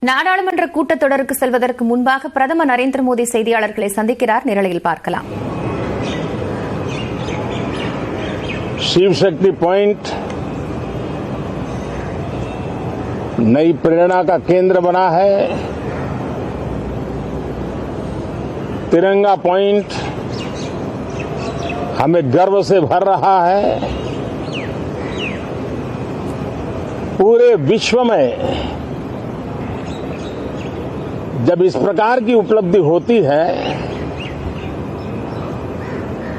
நாடாளுமன்ற கூட்டத்தொடருக்கு செல்வதற்கு முன்பாக பிரதமர் நரேந்திர மோடி செய்தியாளர்களை சந்திக்கிறார். நிரலையில் பார்க்கலாம். शिव शक्ति पॉइंट नई प्रेरणा का केंद्र बना है. तिरंगा पॉइंट हमें गर्व से भर रहा है. पूरे विश्व में जब इस प्रकार की उपलब्धि होती है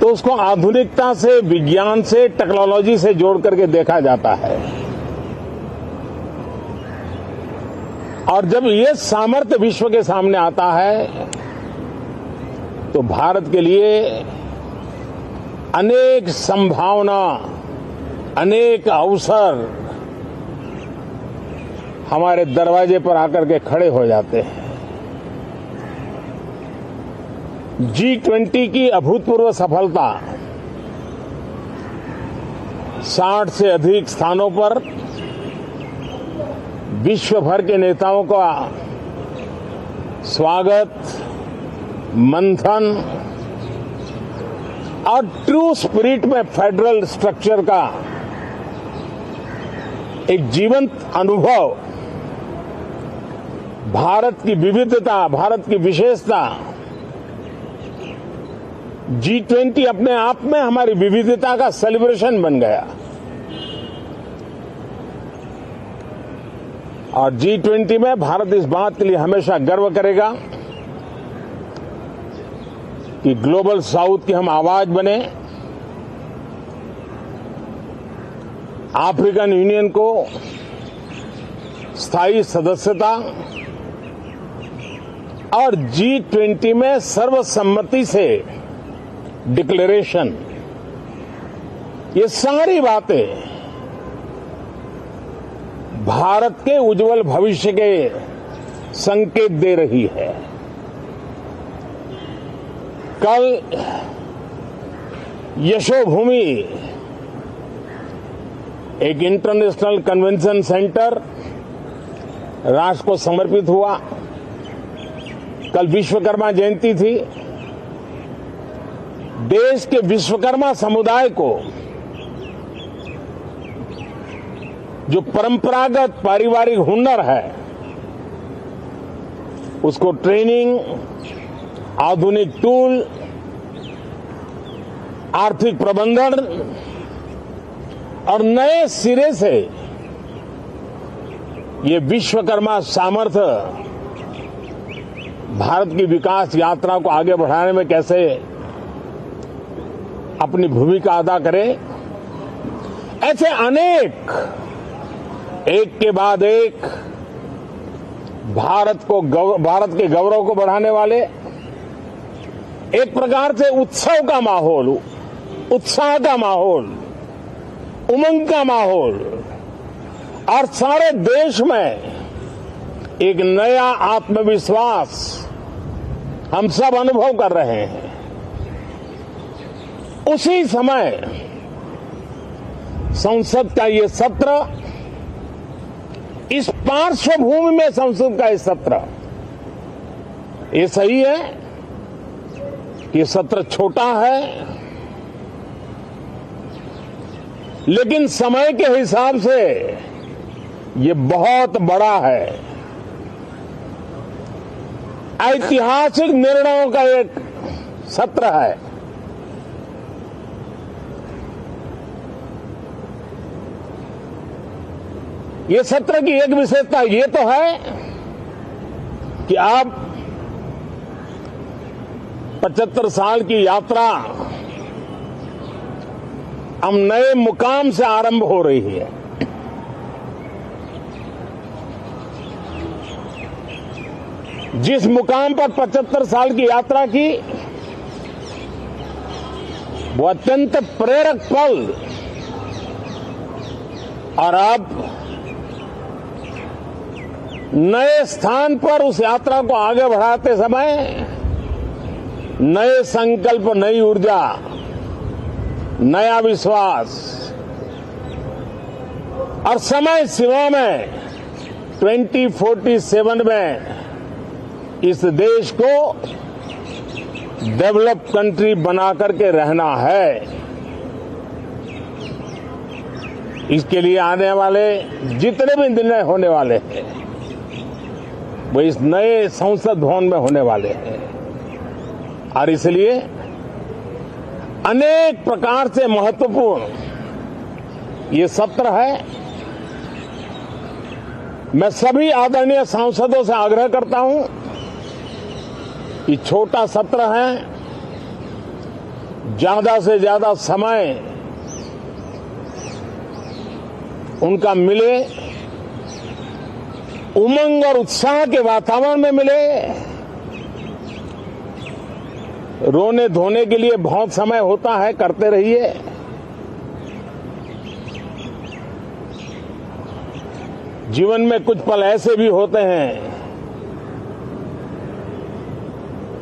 तो उसको आधुनिकता से, विज्ञान से, टेक्नोलॉजी से जोड़ करके देखा जाता है. और जब ये सामर्थ्य विश्व के सामने आता है तो भारत के लिए अनेक संभावना, अनेक अवसर हमारे दरवाजे पर आकर के खड़े हो जाते हैं. G20 की अभूतपूर्व सफलता 60 से अधिक स्थानों पर विश्व भर के नेताओं का स्वागत, मंथन और ट्रू स्पिरिट में फेडरल स्ट्रक्चर का एक जीवंत अनुभव, भारत की विविधता, भारत की विशेषता. G20 अपने आप में हमारी विविधता का सेलिब्रेशन बन गया. और G20 में भारत इस बात के लिए हमेशा गर्व करेगा कि ग्लोबल साउथ की हम आवाज बने. अफ्रीकन यूनियन को स्थायी सदस्यता और G20 में सर्वसम्मति से डिक्लेरेशन, ये सारी बातें भारत के उज्जवल भविष्य के संकेत दे रही है. कल यशोभूमि एक इंटरनेशनल कन्वेंशन सेंटर राष्ट्र को समर्पित हुआ. कल विश्वकर्मा जयंती थी. देश के विश्वकर्मा समुदाय को जो परंपरागत पारिवारिक हुनर है उसको ट्रेनिंग, आधुनिक टूल, आर्थिक प्रबंधन और नए सिरे से ये विश्वकर्मा सामर्थ्य भारत की विकास यात्रा को आगे बढ़ाने में कैसे अपनी भूमिका अदा करे. ऐसे अनेक, एक के बाद एक भारत के गौरव को बढ़ाने वाले, एक प्रकार से उत्सव का माहौल, उत्साह का माहौल, उमंग का माहौल और सारे देश में एक नया आत्मविश्वास हम सब अनुभव कर रहे हैं. उसी समय संसद का ये सत्र, इस पार्श्वभूमि में संसद का ये सत्र, ये सही है कि सत्र छोटा है, लेकिन समय के हिसाब से ये बहुत बड़ा है. ऐतिहासिक निर्णयों का एक सत्र है. ये सत्र की एक विशेषता ये तो है कि अब 75 साल की यात्रा हम नए मुकाम से आरंभ हो रही है. जिस मुकाम पर 75 साल की यात्रा की वो अत्यंत प्रेरक पल, और अब नए स्थान पर उस यात्रा को आगे बढ़ाते समय नए संकल्प, नई ऊर्जा, नया विश्वास और समय सीमा में 2047 में इस देश को डेवलप कंट्री बना करके रहना है। इसके लिए आने वाले जितने भी निर्णय होने वाले हैं वो इस नए संसद भवन में होने वाले हैं और इसलिए अनेक प्रकार से महत्वपूर्ण ये सत्र है। मैं सभी आदरणीय सांसदों से आग्रह करता हूं कि छोटा सत्र है, ज्यादा से ज्यादा समय उनका मिले, उमंग और उत्साह के वातावरण में मिले। रोने धोने के लिए बहुत समय होता है, करते रहिए। जीवन में कुछ पल ऐसे भी होते हैं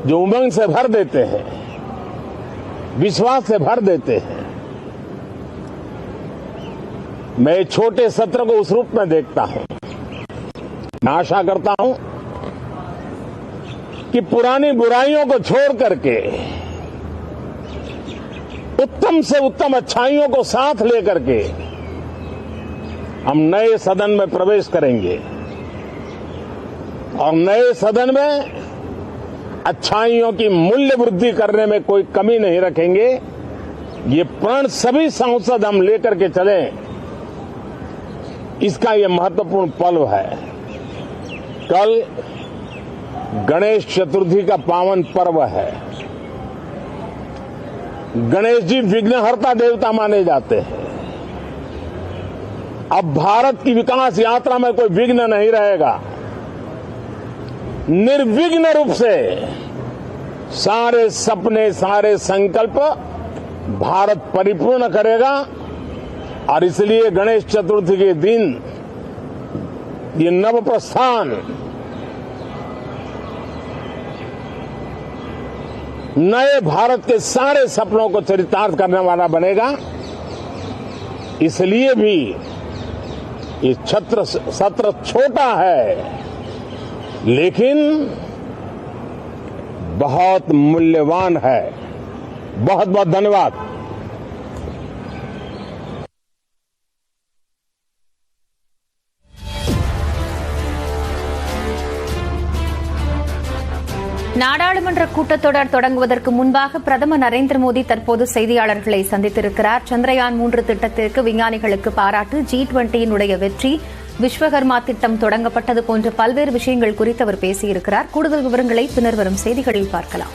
जो उमंग से भर देते हैं, विश्वास से भर देते हैं। मैं छोटे सत्र को उस रूप में देखता हूं। मैं आशा करता हूं कि पुरानी बुराइयों को छोड़ करके उत्तम से उत्तम अच्छाइयों को साथ लेकर के हम नए सदन में प्रवेश करेंगे और नए सदन में अच्छाइयों की मूल्य वृद्धि करने में कोई कमी नहीं रखेंगे। ये प्रण सभी सांसद हम लेकर के चलें, इसका ये महत्वपूर्ण पल है। कल गणेश चतुर्थी का पावन पर्व है। गणेश जी विघ्नहर्ता देवता माने जाते हैं। अब भारत की विकास यात्रा में कोई विघ्न नहीं रहेगा। निर्विघ्न रूप से सारे सपने, सारे संकल्प भारत परिपूर्ण करेगा और इसलिए गणेश चतुर्थी के दिन ये नव प्रस्थान नए भारत के सारे सपनों को चरितार्थ करने वाला बनेगा। इसलिए भी ये सत्र छोटा है लेकिन बहुत मूल्यवान है। बहुत बहुत धन्यवाद। நாடாளுமன்ற கூட்டத்தொடர் தொடங்குவதற்கு முன்பாக பிரதமர் நரேந்திர மோடி தற்போது செய்தியாளர்களை சந்தித்திருக்கிறார். சந்திரயான் 3 திட்டத்திற்கு விஞ்ஞானிகளுக்கு பாராட்டு, G20 வெற்றி, விஸ்வகர்மா திட்டம் தொடங்கப்பட்டது போன்ற பல்வேறு விஷயங்கள் குறித்து அவர் பேசியிருக்கிறார். கூடுதல் விவரங்களை பின்னர் வரும் செய்திகளில் பார்க்கலாம்.